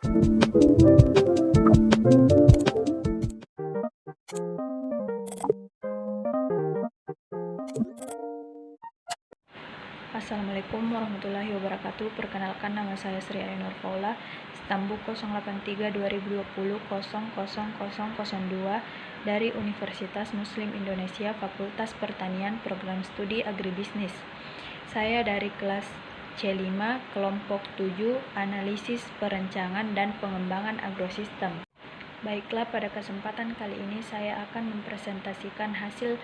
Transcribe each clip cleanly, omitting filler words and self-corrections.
Assalamualaikum warahmatullahi wabarakatuh. Perkenalkan, nama saya Sri Ainur Paula, Stambuk 083-2020-000002 dari Universitas Muslim Indonesia, Fakultas Pertanian, Program Studi Agribisnis. Saya dari kelas C5, kelompok 7, Analisis Perencanaan dan Pengembangan Agrosistem. Baiklah, pada kesempatan kali ini saya akan mempresentasikan hasil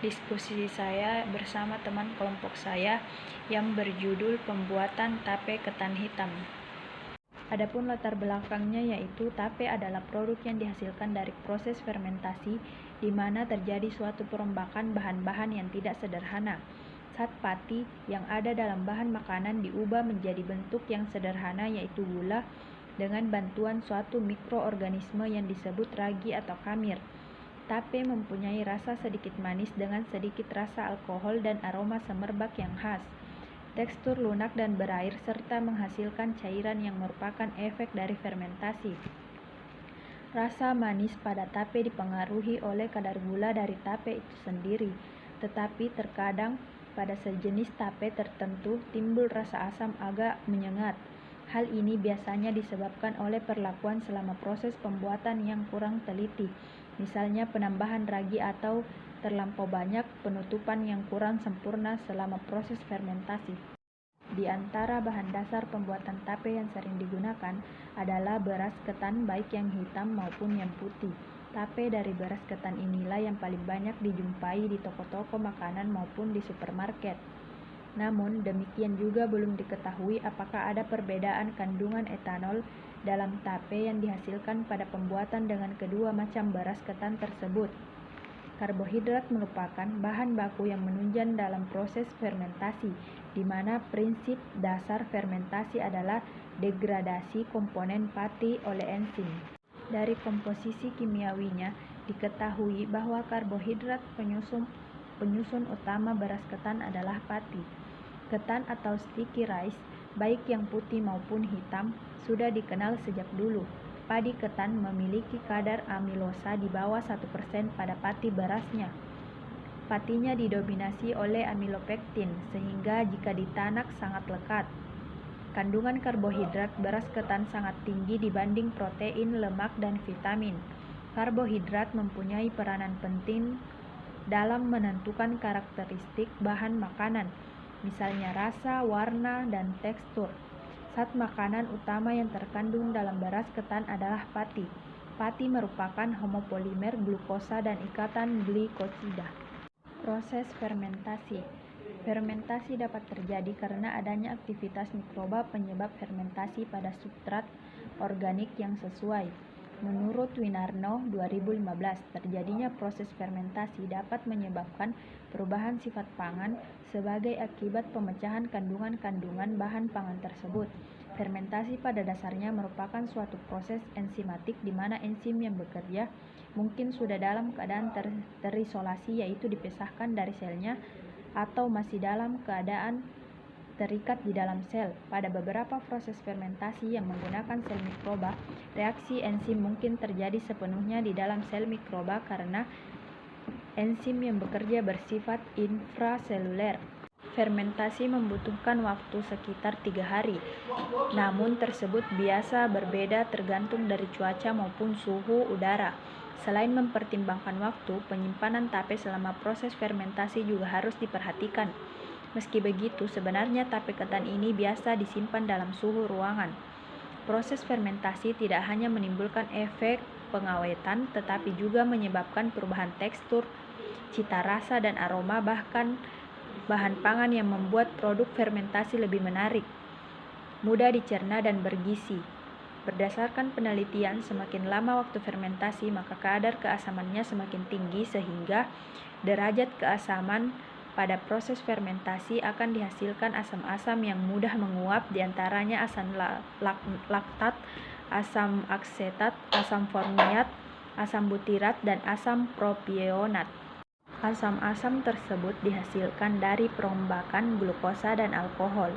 diskusi saya bersama teman kelompok saya yang berjudul Pembuatan Tape Ketan Hitam. Adapun latar belakangnya yaitu tape adalah produk yang dihasilkan dari proses fermentasi di mana terjadi suatu perombakan bahan-bahan yang tidak sederhana. Saat pati yang ada dalam bahan makanan diubah menjadi bentuk yang sederhana yaitu gula dengan bantuan suatu mikroorganisme yang disebut ragi atau kamir. Tape mempunyai rasa sedikit manis dengan sedikit rasa alkohol dan aroma semerbak yang khas. Tekstur lunak dan berair serta menghasilkan cairan yang merupakan efek dari fermentasi. Rasa manis pada tape dipengaruhi oleh kadar gula dari tape itu sendiri, tetapi terkadang pada sejenis tape tertentu timbul rasa asam agak menyengat. Hal ini biasanya disebabkan oleh perlakuan selama proses pembuatan yang kurang teliti, misalnya penambahan ragi atau terlampau banyak penutupan yang kurang sempurna selama proses fermentasi. Di antara bahan dasar pembuatan tape yang sering digunakan adalah beras ketan baik yang hitam maupun yang putih. Tape dari beras ketan inilah yang paling banyak dijumpai di toko-toko makanan maupun di supermarket. Namun, demikian juga belum diketahui apakah ada perbedaan kandungan etanol dalam tape yang dihasilkan pada pembuatan dengan kedua macam beras ketan tersebut. Karbohidrat merupakan bahan baku yang menunjang dalam proses fermentasi, di mana prinsip dasar fermentasi adalah degradasi komponen pati oleh enzim. Dari komposisi kimiawinya, diketahui bahwa karbohidrat penyusun utama beras ketan adalah pati. Ketan atau sticky rice, baik yang putih maupun hitam, sudah dikenal sejak dulu. Padi ketan memiliki kadar amilosa di bawah 1% pada pati berasnya. Patinya didominasi oleh amilopektin, sehingga jika ditanak sangat lekat. Kandungan karbohidrat beras ketan sangat tinggi dibanding protein, lemak, dan vitamin. Karbohidrat mempunyai peranan penting dalam menentukan karakteristik bahan makanan, misalnya rasa, warna, dan tekstur. Zat makanan utama yang terkandung dalam beras ketan adalah pati. Pati merupakan homopolimer glukosa dan ikatan glikosida. Proses fermentasi. Fermentasi dapat terjadi karena adanya aktivitas mikroba penyebab fermentasi pada substrat organik yang sesuai. Menurut Winarno 2015, terjadinya proses fermentasi dapat menyebabkan perubahan sifat pangan sebagai akibat pemecahan kandungan-kandungan bahan pangan tersebut. Fermentasi pada dasarnya merupakan suatu proses enzimatik di mana enzim yang bekerja mungkin sudah dalam keadaan terisolasi, yaitu dipisahkan dari selnya, atau masih dalam keadaan terikat di dalam sel. Pada beberapa proses fermentasi yang menggunakan sel mikroba, reaksi enzim mungkin terjadi sepenuhnya di dalam sel mikroba karena enzim yang bekerja bersifat intraseluler. Fermentasi membutuhkan waktu sekitar 3 hari, namun tersebut biasa berbeda tergantung dari cuaca maupun suhu udara. Selain mempertimbangkan waktu, penyimpanan tape selama proses fermentasi juga harus diperhatikan. Meski begitu, sebenarnya tape ketan ini biasa disimpan dalam suhu ruangan. Proses fermentasi tidak hanya menimbulkan efek pengawetan, tetapi juga menyebabkan perubahan tekstur, cita rasa, dan aroma bahkan bahan pangan yang membuat produk fermentasi lebih menarik, mudah dicerna, dan bergizi. Berdasarkan penelitian, semakin lama waktu fermentasi, maka kadar keasamannya semakin tinggi sehingga derajat keasaman pada proses fermentasi akan dihasilkan asam-asam yang mudah menguap, diantaranya asam laktat, asam aksetat, asam formiat, asam butirat, dan asam propionat. Asam-asam tersebut dihasilkan dari perombakan glukosa dan alkohol.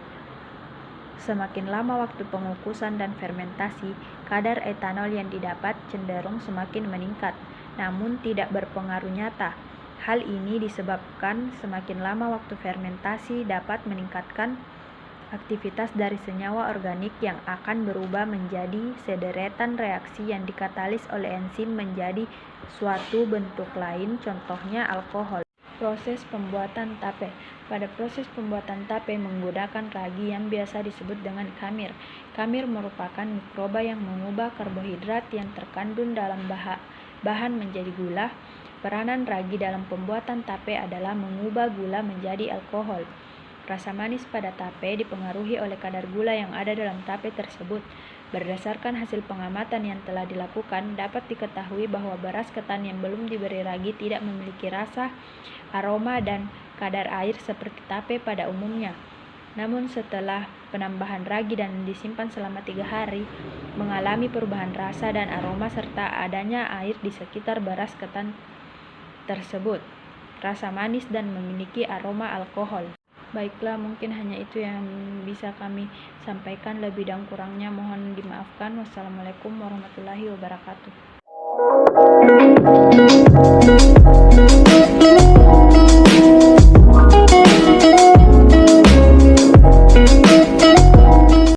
Semakin lama waktu pengukusan dan fermentasi, kadar etanol yang didapat cenderung semakin meningkat, namun tidak berpengaruh nyata. Hal ini disebabkan semakin lama waktu fermentasi dapat meningkatkan aktivitas dari senyawa organik yang akan berubah menjadi sederetan reaksi yang dikatalis oleh enzim menjadi suatu bentuk lain, contohnya alkohol. Proses pembuatan tape. Pada proses pembuatan tape menggunakan ragi yang biasa disebut dengan khamir. Khamir merupakan mikroba yang mengubah karbohidrat yang terkandung dalam bahan menjadi gula. Peranan ragi dalam pembuatan tape adalah mengubah gula menjadi alkohol. Rasa manis pada tape dipengaruhi oleh kadar gula yang ada dalam tape tersebut. Berdasarkan hasil pengamatan yang telah dilakukan, dapat diketahui bahwa beras ketan yang belum diberi ragi tidak memiliki rasa, aroma, dan kadar air seperti tape pada umumnya. Namun setelah penambahan ragi dan disimpan selama 3 hari, mengalami perubahan rasa dan aroma serta adanya air di sekitar beras ketan tersebut. Rasa manis dan memiliki aroma alkohol. Baiklah, mungkin hanya itu yang bisa kami sampaikan. Lebih dan kurangnya mohon dimaafkan. Wassalamualaikum warahmatullahi wabarakatuh.